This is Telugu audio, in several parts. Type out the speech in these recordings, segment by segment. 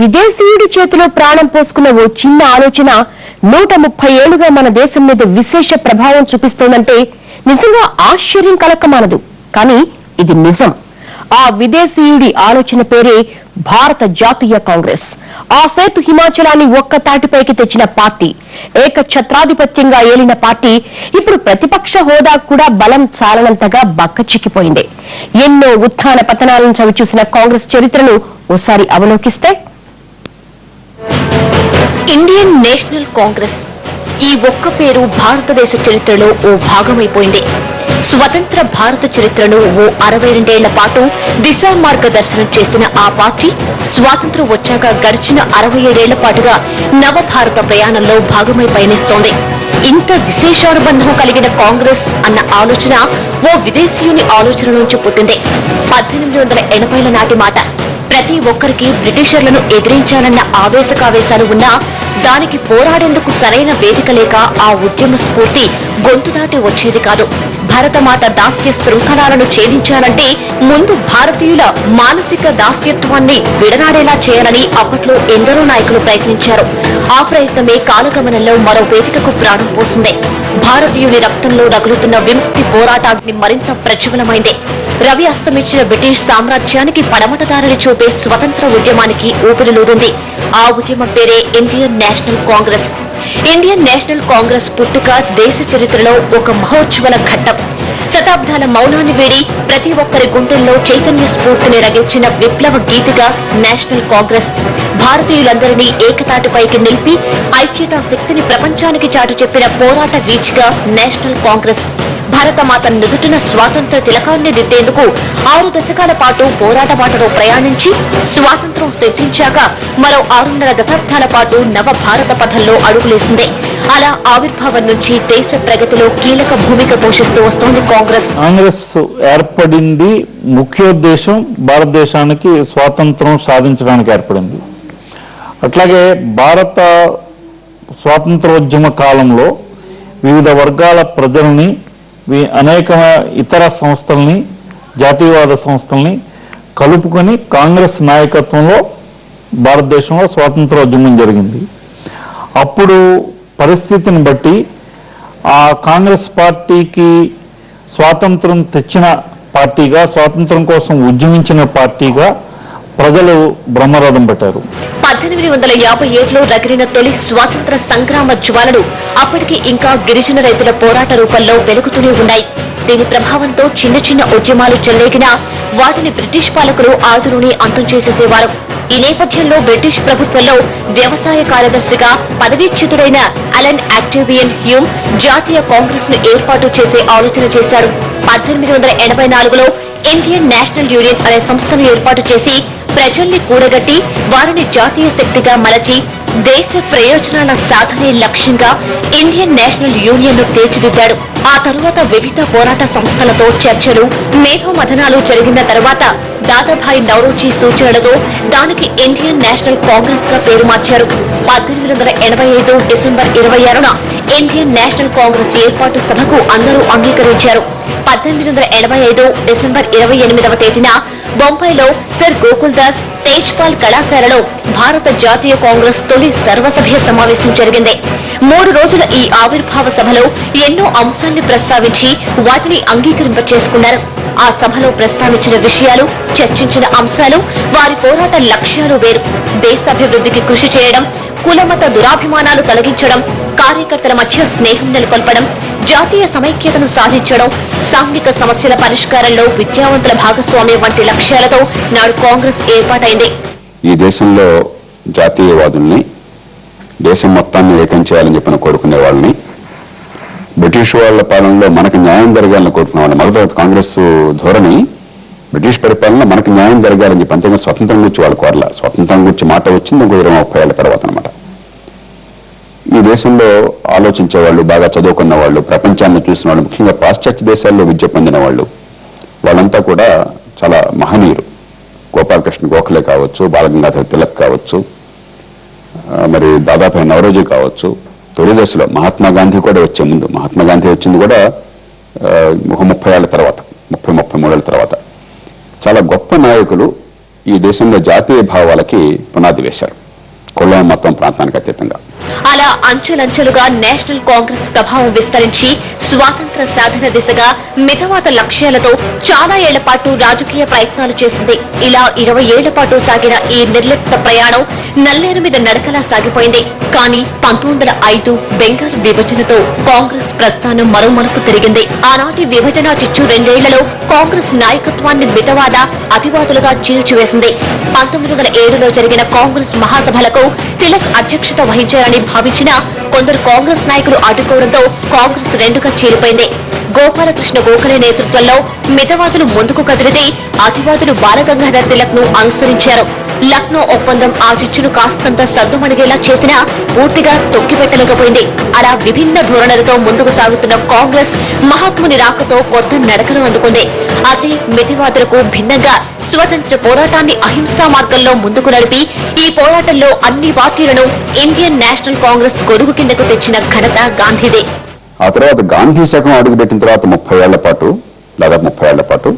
విదేశీయుడి చేతిలో ప్రాణం పోసుకున్న ఓ చిన్న ఆలోచన 130 ఏళ్లుగా మన దేశం మీద విశేష ప్రభావం చూపిస్తోందంటే నిజంగా ఆశ్చర్యం కలకమానదు. కానీ ఇది నిజం. ఆ విదేశీయుడి ఆలోచన పేరే భారత జాతీయ కాంగ్రెస్. ఆ సేతు హిమాచలాన్ని ఒక్క తాటిపైకి తెచ్చిన పార్టీ, ఏకఛత్రాధిపత్యంగా ఏలిన పార్టీ ఇప్పుడు ప్రతిపక్ష హోదా కూడా బలం చాలనంతగా బక్కచిక్కిపోయింది. ఎన్నో ఉత్థాన పతనాలను చవిచూసిన కాంగ్రెస్ చరిత్రను ఓసారి అవలోకిస్తే, ఇండియన్ నేషనల్ కాంగ్రెస్ ఈ ఒక్క పేరు భారతదేశ చరిత్రలో ఓ భాగమైపోయింది. స్వతంత్ర భారత చరిత్రను ఓ 62 ఏళ్ల పాటు దిశా మార్గదర్శనం చేసిన ఆ పార్టీ స్వాతంత్ర్యం వచ్చాక గడిచిన 67 ఏళ్ల పాటుగా నవభారత ప్రయాణంలో భాగమై పయనిస్తోంది. ఇంత విశేషానుబంధం కలిగిన కాంగ్రెస్ అన్న ఆలోచన ఓ విదేశీయుని ఆలోచన నుంచి పుట్టింది. 1880ల నాటి మాట. ప్రతి ఒక్కరికి బ్రిటిషర్లను ఎదిరించాలన్న ఆవేశకావేశాలు ఉన్నా దానికి పోరాడేందుకు సరైన వేదిక లేక ఆ ఉద్యమ స్ఫూర్తి గొంతు దాటి వచ్చేది కాదు. భారతమాత దాస్య శృంఖలాలను ఛేదించాలంటే ముందు భారతీయుల మానసిక దాస్యత్వాన్ని విడనాడేలా చేయాలని అప్పట్లో ఎందరో నాయకులు ప్రయత్నించారు. ఆ ప్రయత్నమే కాలగమనంలో మరో వేదికకు ప్రాణం పోసింది. భారతీయుని రక్తంలో రగులుతున్న విముక్తి పోరాటాన్ని మరింత ప్రజ్వలమైంది. రవి అస్తమించిన బ్రిటిష్ సామ్రాజ్యానికి పడమటదారిని చూపే స్వతంత్ర ఉద్యమానికి ఊపిరిలూదింది. ఆ ఉద్యమం పేరే Indian national Congress. Indian national Congress పుట్టుక దేశ చరిత్రలో ఒక మహోజ్వల ఘట్టం. శతాబ్దాల మౌనాన్ని వీడి ప్రతి ఒక్కరి గుండెల్లో చైతన్య స్ఫూర్తిని రగిల్చిన విప్లవ గీతిగా నేషనల్ కాంగ్రెస్ భారతీయులందరినీ ఏకతాటిపైకి నిలిపి ఐక్యతా శక్తిని ప్రపంచానికి చాటి చెప్పిన పోరాట వీచిగా నేషనల్ కాంగ్రెస్ భారతమాత నుదుటిన స్వాతంత్ర తిలకాన్ని దిద్దేందుకు 6 దశకాల పాటు పోరాట బాటలో ప్రయాణించి స్వాతంత్ర్యం సిద్ధించాక మరో 6.5 దశాబ్దాల పాటు నవ భారత పథంలో అడుగులేసింది. అలా ఆవిర్భావం నుంచి దేశ ప్రగతిలో కీలక భూమిక పోషిస్తూ వస్తోంది కాంగ్రెస్. కాంగ్రెస్ ఏర్పడింది ముఖ్యోద్దేశం భారతదేశానికి స్వాతంత్రం సాధించడానికి ఏర్పడింది. అట్లాగే భారత స్వాతంత్రోద్యమ కాలంలో వివిధ వర్గాల ప్రజల్ని, అనేక ఇతర సంస్థల్ని, జాతీయవాద సంస్థల్ని కలుపుకొని కాంగ్రెస్ నాయకత్వంలో భారతదేశంలో స్వాతంత్రోద్యమం జరిగింది. అప్పుడు పరిస్థితిని బట్టి ఆ కాంగ్రెస్ పార్టీకి స్వాతంత్రం తెచ్చిన పార్టీగా, స్వాతంత్రం కోసం ఉద్యమించిన పార్టీగా ప్రజలు బ్రహ్మరథం పెట్టారు. 1857లో రగిలిన తొలి స్వాతంత్ర సంగ్రామ జ్వాలలు అప్పటికి ఇంకా గిరిజన రైతుల పోరాట రూపంలో వెలుగుతూనే ఉన్నాయి. దీని ప్రభావంతో చిన్న చిన్న ఉద్యమాలు చెలరేగినా వాటిని బ్రిటిష్ పాలకులు ఆదురుని అంతం చేసేసేవారు. ఈ నేపథ్యంలో బ్రిటిష్ ప్రభుత్వంలో వ్యవసాయ కార్యదర్శిగా పదవీచ్యుతుడైన అలన్ ఆక్టేవియన్ హ్యూమ్ జాతీయ కాంగ్రెస్ ను ఏర్పాటు చేసే ఆలోచన చేశారు. 1884లో ఇండియన్ నేషనల్ యూనియన్ అనే సంస్థను ఏర్పాటు చేసి ప్రజల్ని కూడగట్టి వారిని జాతీయ శక్తిగా మలచి దేశ ప్రయోజనాల సాధనే లక్ష్యంగా ఇండియన్ నేషనల్ యూనియన్ ను తీర్చిదిద్దాడు. ఆ తరువాత వివిధ పోరాట సంస్థలతో చర్చలు, మేధోమథనాలు జరిగిన తర్వాత దాదాభాయ్ నౌరోజీ సూచనలతో దానికి ఇండియన్ నేషనల్ కాంగ్రెస్ గా పేరు మార్చారు. 1885 డిసెంబర్ 26న ఇండియన్ నేషనల్ కాంగ్రెస్ ఏర్పాటు సభకు అందరూ అంగీకరించారు. 1885 డిసెంబర్ 28వ తేదీన బొంబాయిలో సర్ గోకుల్ దాస్ తేజ్పాల్ కళాశాలలో భారత జాతీయ కాంగ్రెస్ తొలి సర్వసభ్య సమావేశం జరిగింది. 3 రోజుల ఈ ఆవిర్భావ సభలో ఎన్నో అంశాల్ని ప్రస్తావించి వాటిని అంగీకరింపచేసుకున్నారు. ఆ సభలో ప్రస్తావించిన విషయాలు, చర్చించిన అంశాలు, వారి పోరాట లక్ష్యాలు వేరు. దేశాభివృద్ధికి కృషి చేయడం, కులమత దురాభిమానాలు తొలగించడం, కార్యకర్తల మధ్య స్నేహం నెలకొల్పడం, జాతీయ సమైక్యతను సాధించడం, సాంఘిక సమస్యల పరిష్కారంలో విద్యావంతుల భాగస్వామ్యం వంటి లక్ష్యాలతో నాడు కాంగ్రెస్ ఏర్పాటైంది. ఈ దేశంలో జాతీయవాదుల్ని, దేశం మొత్తాన్ని ఏకం చేయాలని చెప్పిన కోరుకునే వాళ్ళని, బ్రిటిష్ వాళ్ళ పాలనలో మనకు న్యాయం జరగాలని కోరుకునే వాళ్ళు. మొదట కాంగ్రెస్ ధోరణి బ్రిటిష్ పరిపాలన మనకు న్యాయం జరగాలని చెప్పి, అంతేగా స్వతంత్రం గురించి వాళ్ళు కోరల. స్వతంత్రం గురించి మాట వచ్చింది ఇంకో 20-30 ఏళ్ల తర్వాత అనమాట. ఈ దేశంలో ఆలోచించే వాళ్ళు, బాగా చదువుకున్న వాళ్ళు, ప్రపంచాన్ని చూసిన వాళ్ళు, ముఖ్యంగా పాశ్చాత్య దేశాల్లో విద్య పొందిన వాళ్ళు, వాళ్ళంతా కూడా చాలా మహనీయులు. గోపాలకృష్ణ గోఖలే కావచ్చు, బాలగంగాధర తిలక్ కావచ్చు, మరి దాదాపు నవరోజీ కావచ్చు. తొలి దశలో మహాత్మా గాంధీ కూడా వచ్చే ముందు, మహాత్మా గాంధీ వచ్చింది కూడా 30 ఏళ్ల తర్వాత, 33 ఏళ్ల తర్వాత. చాలా గొప్ప నాయకులు ఈ దేశంలో జాతీయ భావాలకి పునాది వేశారు, కులం మొత్తం ప్రాంతానికి అతీతంగా. అలా అంచెలంచెలుగా నేషనల్ కాంగ్రెస్ ప్రభావం విస్తరించి స్వాతంత్ర సాధన దిశగా మితవాద లక్ష్యాలతో చాలా ఏళ్ల పాటు రాజకీయ ప్రయత్నాలు చేసింది. ఇలా 20 ఏళ్ల పాటు సాగిన ఈ నిర్లిప్త ప్రయాణం నల్లేరు మీద నడకలా సాగిపోయింది. కానీ 1905 బెంగాల్ విభజనతో కాంగ్రెస్ ప్రస్థానం మరో మలుపు తిరిగింది. ఆనాటి విభజన చిచ్చు 2 ఏళ్లలో కాంగ్రెస్ నాయకత్వాన్ని మితవాద అతివాదులుగా చీల్చివేసింది. 1907లో జరిగిన కాంగ్రెస్ మహాసభలకు తిలక్ అధ్యక్షత వహించారని భావించిన కొందరు కాంగ్రెస్ నాయకులు అడ్డుకోవడంతో కాంగ్రెస్ రెండుగా చీలిపోయింది. గోపాలకృష్ణ గోఖలే నేతృత్వంలో మితవాదులు ముందుకు కదిలితే అతివాదులు బాలగంగాధర్ తిలక్ ను అనుసరించారు. లక్నో ఒప్పందం ఆ చిచ్చును కాస్తంత సద్దుమణిగేలా చేసినా పూర్తిగా తొక్కిపెట్టలేకపోయింది. అలా విభిన్న ధోరణులతో ముందుకు సాగుతున్న కాంగ్రెస్ మహాత్ముని రాకతో కొత్త నడకను అందుకుంది. అదే మితివాదులకు భిన్నంగా స్వతంత్ర పోరాటాన్ని అహింసా మార్గంలో ముందుకు నడిపి ఈ పోరాటంలో అన్ని పార్టీలను ఇండియన్ నేషనల్ కాంగ్రెస్ గొడుగు కిందకు తెచ్చిన ఘనత గాంధీదే. ఆ తర్వాత గాంధీ శకం అడుగుపెట్టిన తర్వాత 30 ఏళ్ల పాటు, దాదాపు 30 ఏళ్ల పాటు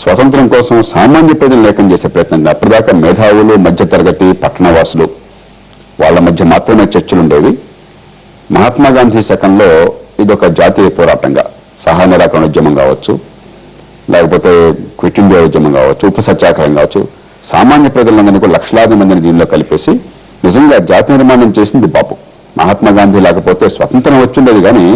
స్వతంత్రం కోసం సామాన్య ప్రజలు లేఖం చేసే ప్రయత్నం. అప్పటిదాకా మేధావులు, మధ్యతరగతి, పట్టణవాసులు వాళ్ళ మధ్య మాత్రమే చర్చలు ఉండేవి. మహాత్మా గాంధీ శకంలో ఇదొక జాతీయ పోరాటంగా, సహాయ నిరాకరణ ఉద్యమం కావచ్చు, లేకపోతే క్విట్ ఇండియా ఉద్యమం కావచ్చు, ఉప్పు సత్యాగ్రహం కావచ్చు, సామాన్య ప్రజలందరినీ కూడా లక్షలాది మందిని దీనిలో కలిపేసి నిజంగా జాతి నిర్మాణం చేసింది బాపు. మహాత్మా గాంధీ లేకపోతే స్వతంత్రం వచ్చిండేది, కానీ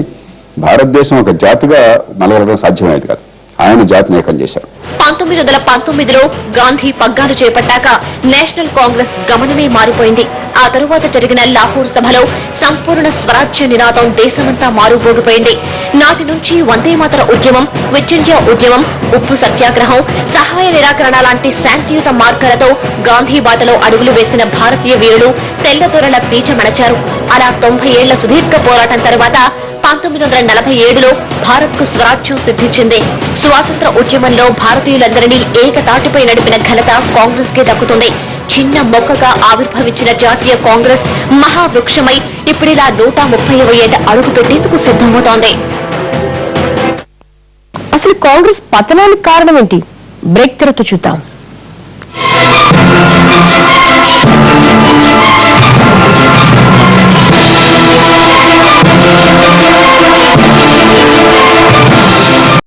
భారతదేశం ఒక జాతిగా మలగడం సాధ్యమయ్యేది కాదు. ఆయన జాతిని ఏకం చేశారు. 1919లో గాంధీ పగ్గాలు చేపట్టాక నేషనల్ కాంగ్రెస్ గమనమే మారిపోయింది. ఆ తరువాత జరిగిన లాహోర్ సభలో సంపూర్ణ స్వరాజ్య నినాదం దేశమంతా మారుమోగిపోయింది. నాటి నుంచి వందే మాతర ఉద్యమం, క్విట్ ఇండియా ఉద్యమం, ఉప్పు సత్యాగ్రహం, సహాయ నిరాకరణ లాంటి శాంతియుత మార్గాలతో గాంధీ బాటలో అడుగులు వేసిన భారతీయ వీరులు తెల్లదొరల పీచమణచారు. అలా 90 ఏళ్ల సుదీర్ఘ పోరాటం తర్వాత 1947లో భారత్ కు స్వరాజ్యం సిద్ధించింది. స్వాతంత్ర ఉద్యమంలో భారతీయులందరినీ ఏకతాటిపై నడిపిన ఘనత కాంగ్రెస్ కే దక్కుతుంది. చిన్న మొక్కగా ఆవిర్భవించిన జాతీయ కాంగ్రెస్ మహావృక్షమై ఇప్పుడిలా 130వ ఏట అడుగు పెట్టేందుకు సిద్ధమవుతోంది. అసలు కాంగ్రెస్ పతనానికి కారణం ఏంటి? బ్రేక్ తర్వాత చూద్దాం.